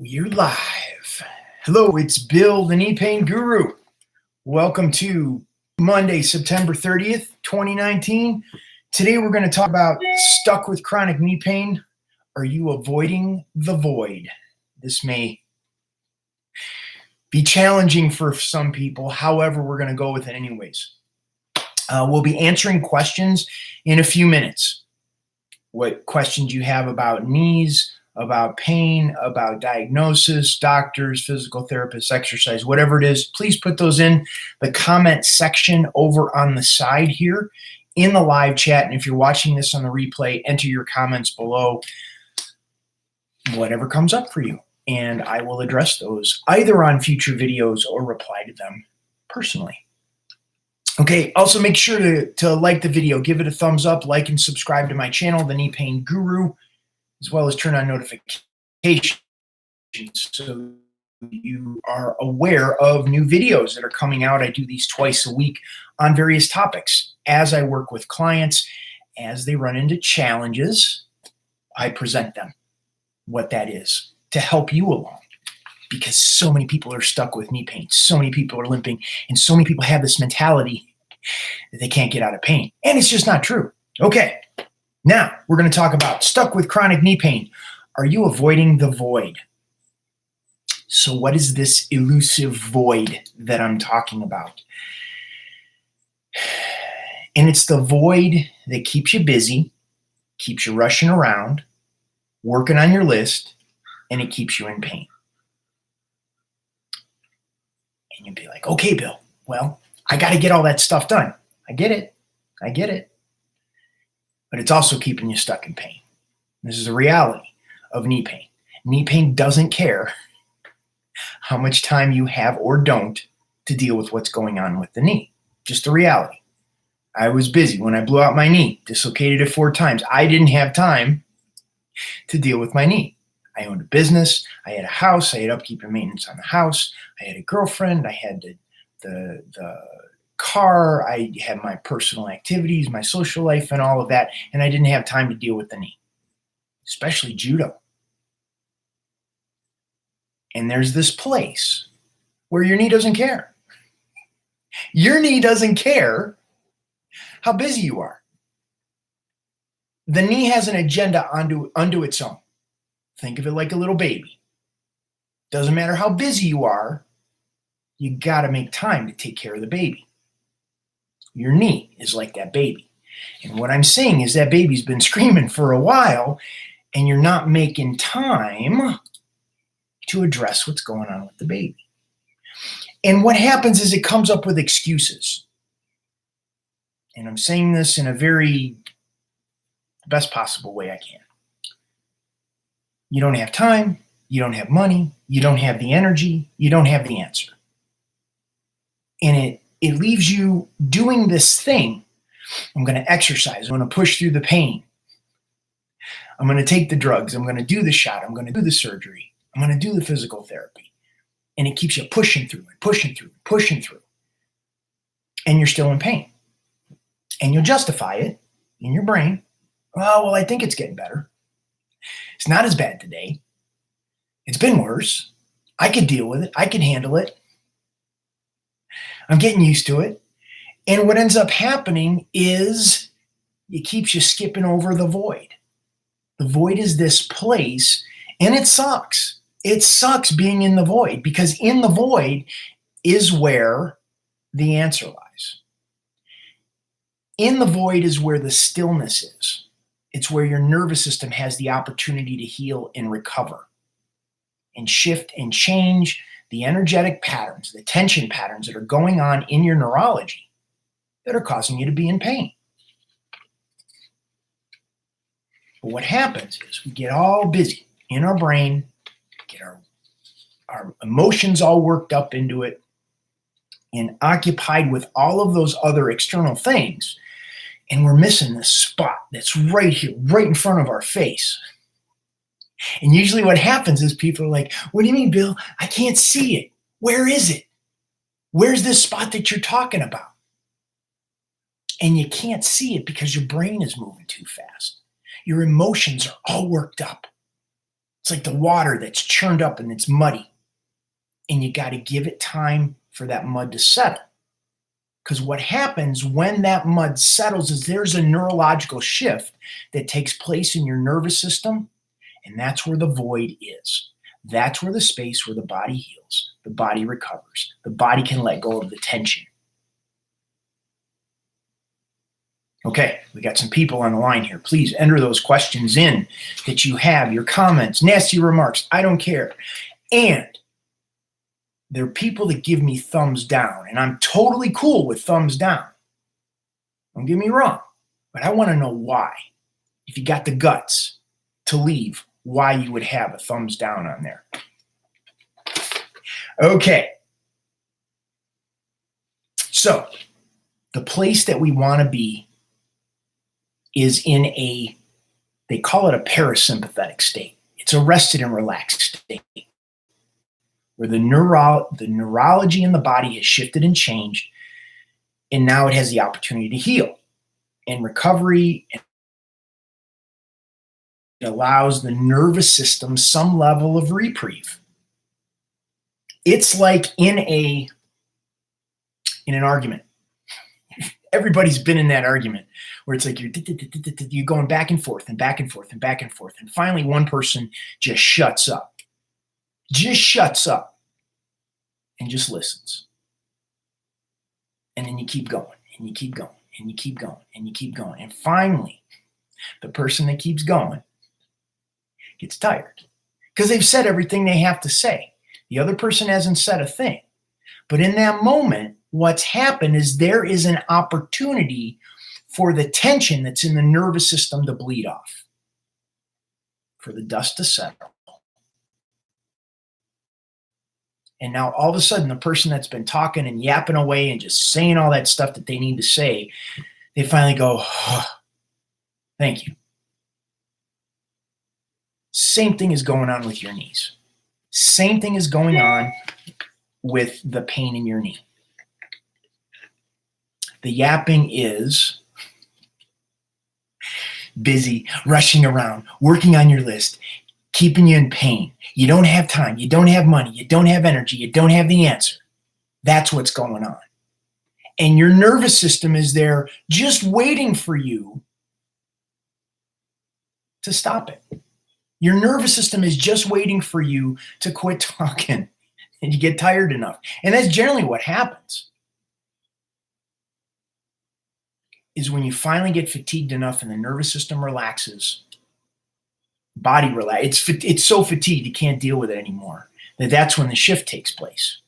We're live. Hello, it's Bill, the knee pain guru. Welcome to Monday, September 30th, 2019. Today we're going to talk about stuck with chronic knee pain. Are you avoiding the void? This may be challenging for some people. However, we're going to go with it anyways. We'll be answering questions in a few minutes. What questions you have about knees, about pain, about diagnosis, doctors, physical therapists, exercise, whatever it is, please put those in the comment section over on the side here in the live chat. And if you're watching this on the replay, enter your comments below, whatever comes up for you. And I will address those either on future videos or reply to them personally. Okay, also make sure to like the video, give it a thumbs up, like and subscribe to my channel, The Knee Pain Guru, as well as turn on notifications so you are aware of new videos that are coming out. I do these twice a week on various topics. As I work with clients, as they run into challenges, I present them what that is to help you along. Because so many people are stuck with knee pain, so many people are limping, and so many people have this mentality that they can't get out of pain. And it's just not true. Okay, now we're going to talk about stuck with chronic knee pain. Are you avoiding the void? So what is this elusive void that I'm talking about? And it's the void that keeps you busy, keeps you rushing around, working on your list, and it keeps you in pain. And you'd be like, okay, Bill, well, I got to get all that stuff done. I get it. But it's also keeping you stuck in pain. This is the reality of knee pain. Knee pain doesn't care how much time you have or don't to deal with what's going on with the knee. Just the reality. I was busy when I blew out my knee, dislocated it 4 times. I didn't have time to deal with my knee. I owned a business. I had a house. I had upkeep and maintenance on the house. I had a girlfriend. I had the car. I had my personal activities, my social life, and all of that. And I didn't have time to deal with the knee, especially judo. And there's this place where your knee doesn't care. Your knee doesn't care how busy you are. The knee has an agenda unto its own. Think of it like a little baby. Doesn't matter how busy you are, you got to make time to take care of the baby. Your knee is like that baby. And what I'm saying is that baby's been screaming for a while, and you're not making time to address what's going on with the baby. And what happens is it comes up with excuses. And I'm saying this in a very best possible way I can. You don't have time, you don't have money, you don't have the energy, you don't have the answer. And it leaves you doing this thing. I'm going to exercise, I'm going to push through the pain. I'm going to take the drugs, I'm going to do the shot, I'm going to do the surgery, I'm going to do the physical therapy. And it keeps you pushing through and pushing through, pushing through. And you're still in pain. And you'll justify it in your brain. Oh, well, I think it's getting better. It's not as bad today. It's been worse. I could deal with it. I can handle it. I'm getting used to it. And what ends up happening is it keeps you skipping over the void. The void is this place, and it sucks. It sucks being in the void, because in the void is where the answer lies. In the void is where the stillness is. It's where your nervous system has the opportunity to heal and recover and shift and change the energetic patterns, the tension patterns that are going on in your neurology that are causing you to be in pain. But what happens is we get all busy in our brain, get our emotions all worked up into it, and occupied with all of those other external things. And we're missing this spot that's right here, right in front of our face. And usually what happens is people are like, what do you mean, Bill? I can't see it. Where is it? Where's this spot that you're talking about? And you can't see it because your brain is moving too fast. Your emotions are all worked up. It's like the water that's churned up and it's muddy. And you got to give it time for that mud to settle. Because what happens when that mud settles is there's a neurological shift that takes place in your nervous system, and that's where the void is. That's where the space where the body heals, the body recovers, the body can let go of the tension. Okay, we got some people on the line here. Please enter those questions in that you have, your comments, nasty remarks, I don't care. And there are people that give me thumbs down, and I'm totally cool with thumbs down. Don't get me wrong, but I want to know why. If you got the guts to leave, why you would have a thumbs down on there. Okay. So the place that we want to be is in a, they call it a parasympathetic state. It's a rested and relaxed state where the neurology in the body has shifted and changed, and now it has the opportunity to heal and recovery. And it allows the nervous system some level of reprieve. It's like in an argument. Everybody's been in that argument where it's like you're going back and forth and back and forth and back and forth. And finally, one person just shuts up. Just shuts up and just listens. And then you keep going and you keep going and you keep going and you keep going. And finally, the person that keeps going gets tired because they've said everything they have to say. The other person hasn't said a thing. But in that moment, what's happened is there is an opportunity for the tension that's in the nervous system to bleed off, for the dust to settle. And now all of a sudden, the person that's been talking and yapping away and just saying all that stuff that they need to say, they finally go, oh, thank you. Same thing is going on with your knees. Same thing is going on with the pain in your knee. The yapping is busy, rushing around, working on your list, keeping you in pain. You don't have time. You don't have money. You don't have energy. You don't have the answer. That's what's going on. And your nervous system is there just waiting for you to stop it. Your nervous system is just waiting for you to quit talking and you get tired enough. And that's generally what happens. Is when you finally get fatigued enough and the nervous system relaxes, body relax. It's so fatigued you can't deal with it anymore. That's when the shift takes place.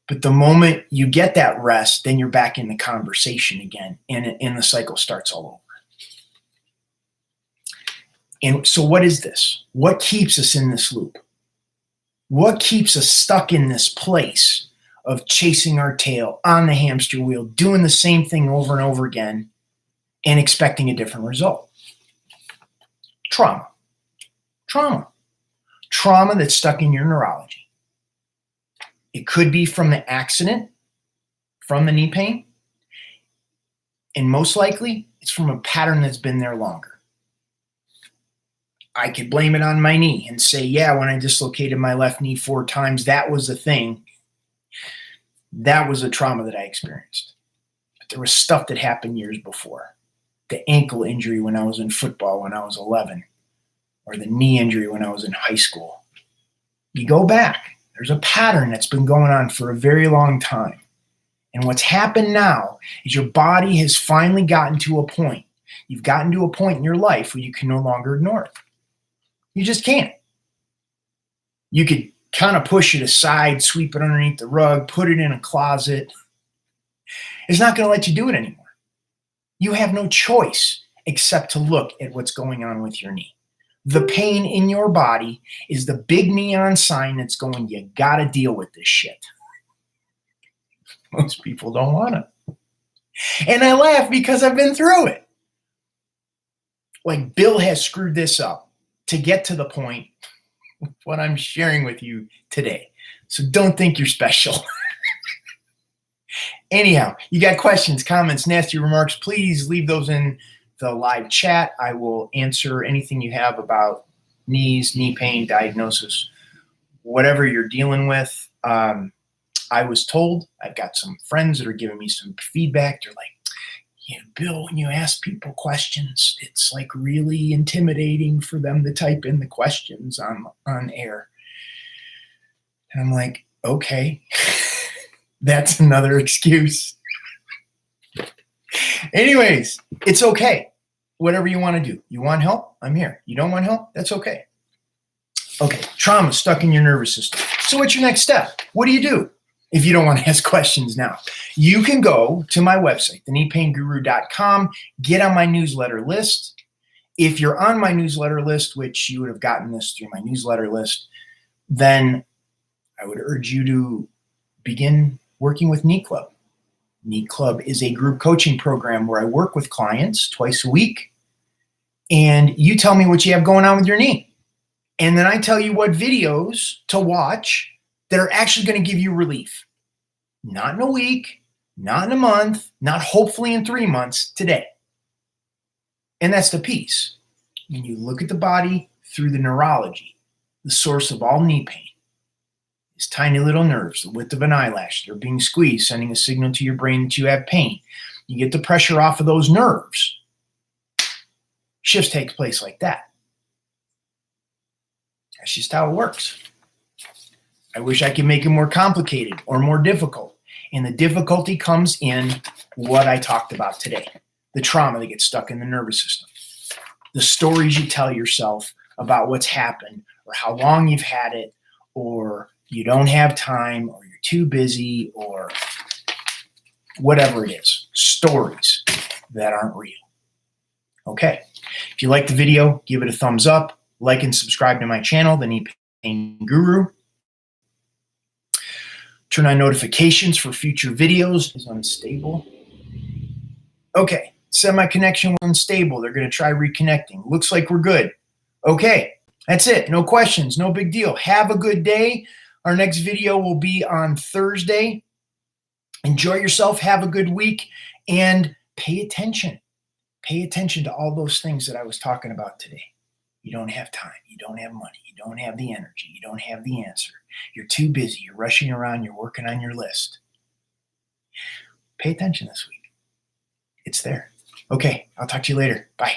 But the moment you get that rest, then you're back in the conversation again, and the cycle starts all over. And so what is this? What keeps us in this loop? What keeps us stuck in this place of chasing our tail on the hamster wheel, doing the same thing over and over again and expecting a different result? Trauma. Trauma. Trauma that's stuck in your neurology. It could be from the accident, from the knee pain, and most likely it's from a pattern that's been there longer. I could blame it on my knee and say, yeah, when I dislocated my left knee 4 times, that was the thing. That was a trauma that I experienced. But there was stuff that happened years before. The ankle injury when I was in football when I was 11, or the knee injury when I was in high school. You go back. There's a pattern that's been going on for a very long time. And what's happened now is your body has finally gotten to a point. You've gotten to a point in your life where you can no longer ignore it. You just can't. You could kind of push it aside, sweep it underneath the rug, put it in a closet. It's not going to let you do it anymore. You have no choice except to look at what's going on with your knee. The pain in your body is the big neon sign that's going, you got to deal with this shit. Most people don't want to. And I laugh because I've been through it. Like Bill has screwed this up to get to the point of what I'm sharing with you today. So don't think you're special. Anyhow, you got questions, comments, nasty remarks, please leave those in the live chat. I will answer anything you have about knees, knee pain, diagnosis, whatever you're dealing with. I was told, I've got some friends that are giving me some feedback. They're like, Bill, when you ask people questions, it's like really intimidating for them to type in the questions on air. And I'm like, okay, that's another excuse. Anyways, it's okay. Whatever you want to do. You want help? I'm here. You don't want help? That's okay. Okay, trauma stuck in your nervous system. So what's your next step? What do? If you don't want to ask questions now, you can go to my website, thekneepainguru.com, get on my newsletter list. If you're on my newsletter list, which you would have gotten this through my newsletter list, then I would urge you to begin working with Knee Club. Knee Club is a group coaching program where I work with clients twice a week, and you tell me what you have going on with your knee. And then I tell you what videos to watch that are actually going to give you relief. Not in a week, not in a month, not hopefully in 3 months, today. And that's the piece. When you look at the body through the neurology, the source of all knee pain, these tiny little nerves, the width of an eyelash, they're being squeezed, sending a signal to your brain that you have pain. You get the pressure off of those nerves. Shifts take place like that. That's just how it works. I wish I could make it more complicated or more difficult. And the difficulty comes in what I talked about today. The trauma that gets stuck in the nervous system. The stories you tell yourself about what's happened or how long you've had it, or you don't have time, or you're too busy, or whatever it is. Stories that aren't real. Okay. If you like the video, give it a thumbs up. Like and subscribe to my channel, The Knee Pain Guru. Turn on notifications for future videos. Is unstable. Okay, said my connection was unstable. They're going to try reconnecting. Looks like we're good. Okay, that's it. No questions, no big deal. Have a good day. Our next video will be on Thursday. Enjoy yourself. Have a good week. And pay attention. Pay attention to all those things that I was talking about today. You don't have time. You don't have money. You don't have the energy. You don't have the answer. You're too busy. You're rushing around. You're working on your list. Pay attention this week. It's there. Okay, I'll talk to you later. Bye.